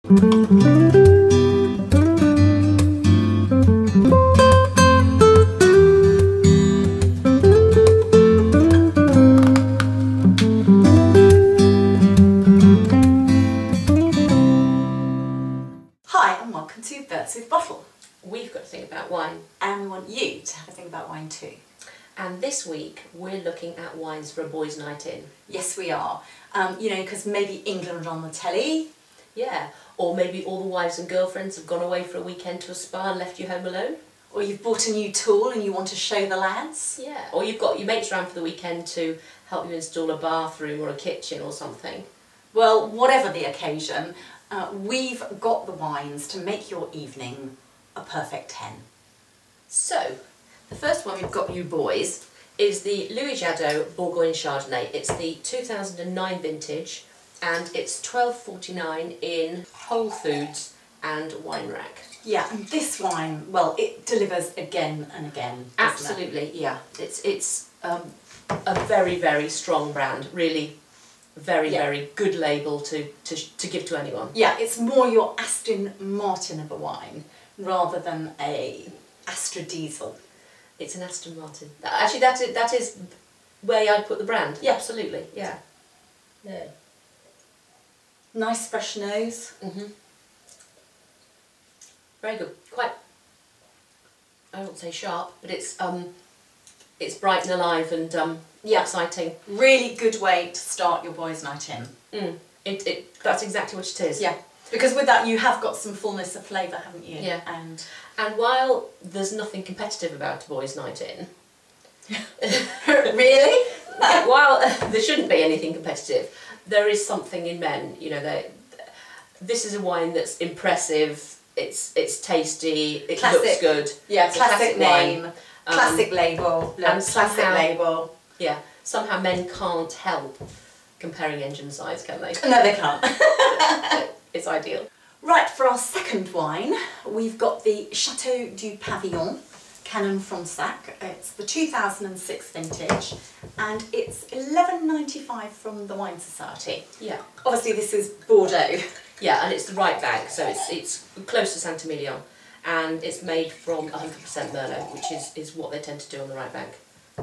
Bottle. We've got to think about wine. And we want you to have a think about wine too. And this week we're looking at wines for a boys' night in. Yes, we are. You know, because maybe England on the telly. Yeah, or maybe all the wives and girlfriends have gone away for a weekend to a spa and left you home alone. Or you've bought a new tool and you want to show the lads. Yeah, or you've got your mates around for the weekend to help you install a bathroom or a kitchen or something. Well, whatever the occasion, we've got the wines to make your evening a perfect 10. So, the first one we've got, you boys, is the Louis Jadot Bourgogne Chardonnay. It's the 2009 vintage and it's $12.49 in Whole Foods and Wine Rack. Yeah, and this wine, well, it delivers again and again. Absolutely, yeah. It's a very, very strong brand, really. Very good label to give to anyone. Yeah, it's more your Aston Martin of a wine rather than a Astra Diesel. It's an Aston Martin. Actually, that is where I'd put the brand. Yeah, absolutely. Yeah. Yeah. Nice fresh nose. Very good. Quite. I won't say sharp, but it's bright and alive and exciting. Really good way to start your boys' night in. That's exactly what it is. Yeah, because with that you have got some fullness of flavour, haven't you? Yeah. And while there's nothing competitive about a boys' night in, really, while there shouldn't be anything competitive, there is something in men. You know, this is a wine that's impressive. It's tasty. It looks good. Yeah, it's classic a name. wine. Classic label, and classic label. Yeah, somehow men can't help comparing engine size, can they? No, they can't. It's ideal. Right, for our second wine, we've got the Chateau du Pavillon, Canon Fronsac. It's the 2006 vintage, and it's $11.95 from the Wine Society. Yeah. Obviously, this is Bordeaux. Yeah, and it's the right bank, so it's close to Saint-Emilion. And it's made from 100% Merlot, which is what they tend to do on the right bank.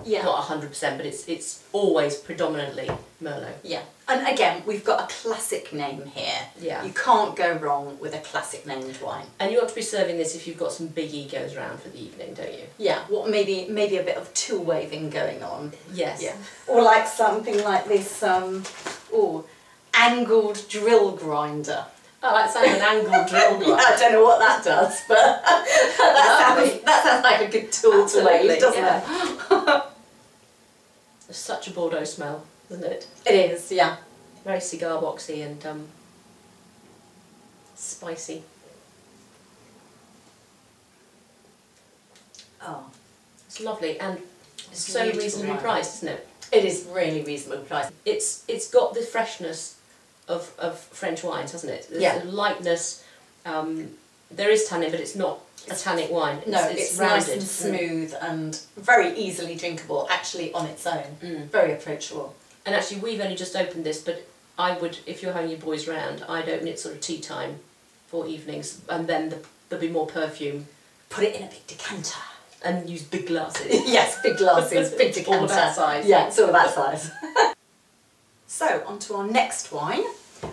Yeah. Not 100%, but it's always predominantly Merlot. Yeah. And again, we've got a classic name here. Yeah. You can't go wrong with a classic named wine. And you ought to be serving this if you've got some big egos around for the evening, don't you? Yeah. What maybe a bit of tool waving going on. Yes. Yeah. Or like something like this. Angled drill grinder. Oh, that sounds an angled drill grinder. I don't know what that does, but that sounds like a good tool to wave, doesn't it? It's such a Bordeaux smell, isn't it? It is, yeah. Very cigar boxy and spicy. Oh, it's lovely and it's so reasonably priced, isn't it? It is really reasonably priced. It's got the freshness of French wines, hasn't it? There's a lightness. There is tannin, but it's not a tannic wine. It's rounded. Nice and smooth and very easily drinkable, actually on its own. Very approachable. And actually, we've only just opened this, but I would, if you're having your boys round, I'd open it sort of tea time for evenings, and then there'll be more perfume. Put it in a big decanter. And use big glasses. Yes, big glasses, big decanter. All about size. Yeah, it's all about size. So, on to our next wine.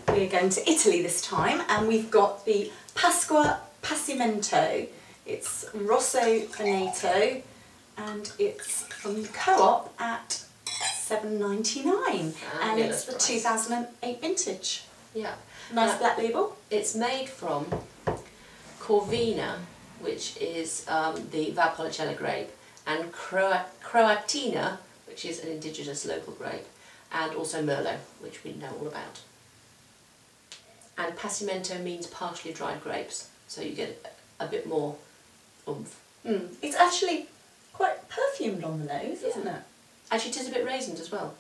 We're going to Italy this time, and we've got the Pasqua Passimento. It's Rosso Veneto, and it's from the Co-op at $7.99, and it's the 2008 vintage. Yeah. Nice black label. It's made from Corvina, which is the Valpolicella grape, and Croatina, which is an indigenous local grape, and also Merlot, which we know all about. And Passimento means partially dried grapes, so you get a bit more oomph. It's actually quite perfumed on the nose, isn't it? Actually, it is a bit raisined as well.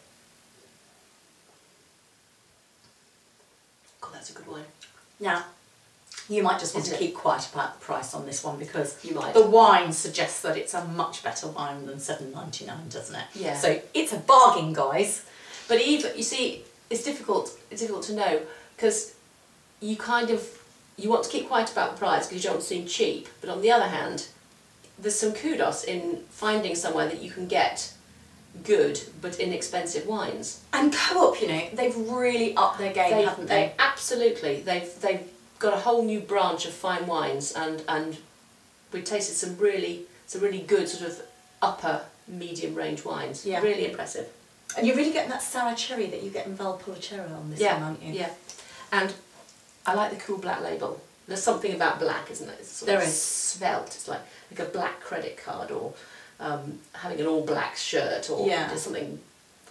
God, that's a good wine. Now, you might just want to keep quiet about the price on this one, because you might. The wine suggests that it's a much better wine than $7.99, doesn't it? Yeah. So it's a bargain, guys. But even, you see, it's difficult to know, because you kind of you want to keep quiet about the price because you don't want to seem cheap, but on the other hand, there's some kudos in finding somewhere that you can get good but inexpensive wines. And Co-op, you know, they've really upped their game, haven't they? Absolutely. They've got a whole new branch of fine wines, and we tasted some really good sort of upper medium range wines. Yeah. Really impressive. And you're really getting that sour cherry that you get in Valpolicella on this one, aren't you? Yeah. And I like the cool black label. There's something about black, isn't it? It's sort of svelte. It's like a black credit card, or having an all black shirt, or there's something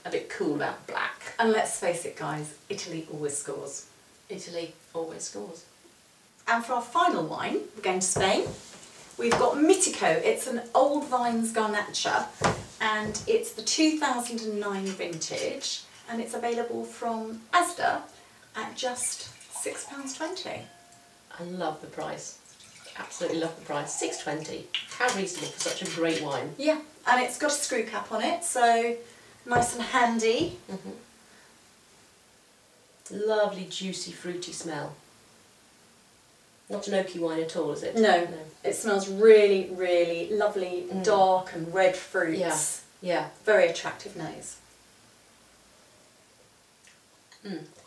a bit cool about black. And let's face it, guys, Italy always scores. Italy always scores. And for our final wine, we're going to Spain. We've got Mitico. It's an Old Vines Garnacha, and it's the 2009 vintage, and it's available from Asda at just £6.20. I love the price. Absolutely love the price. £6.20. How reasonable for such a great wine. Yeah, and it's got a screw cap on it, so nice and handy. Lovely, juicy, fruity smell. Not an oaky wine at all, is it? No. It smells really, really lovely, dark and red fruits. Yeah. Very attractive nose.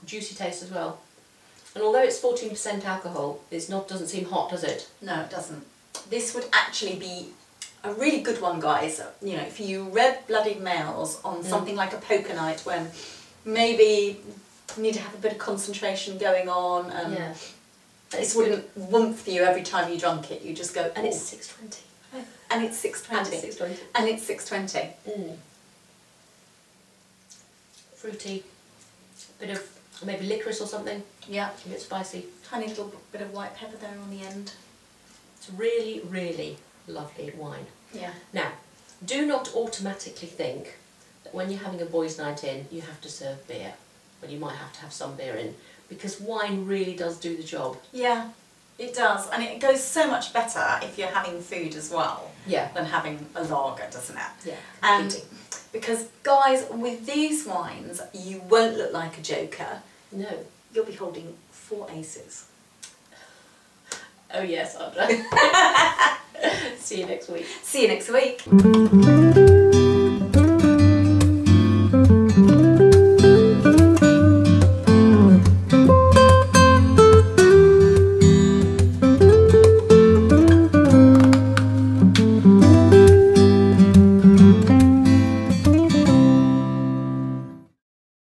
Juicy taste as well. And although it's 14% alcohol, doesn't seem hot, does it? No, it doesn't. This would actually be a really good one, guys. You know, for you red-blooded males on something like a poker night, when maybe you need to have a bit of concentration going on. This wouldn't woomph you every time you drunk it. You just go, and it's £6.20. And it's £6.20. And it's £6.20. Fruity. Bit of maybe licorice or something. Yeah. A bit spicy. Tiny little bit of white pepper there on the end. It's really, really lovely wine. Yeah. Now, do not automatically think that when you're having a boys' night in, you have to serve beer. Well, you might have to have some beer in, because wine really does do the job. Yeah, it does. And it goes so much better if you're having food as well than having a lager, doesn't it? Yeah. And because, guys, with these wines, you won't look like a joker. No. You'll be holding 4 aces. Oh yes, Sandra. See you next week. See you next week.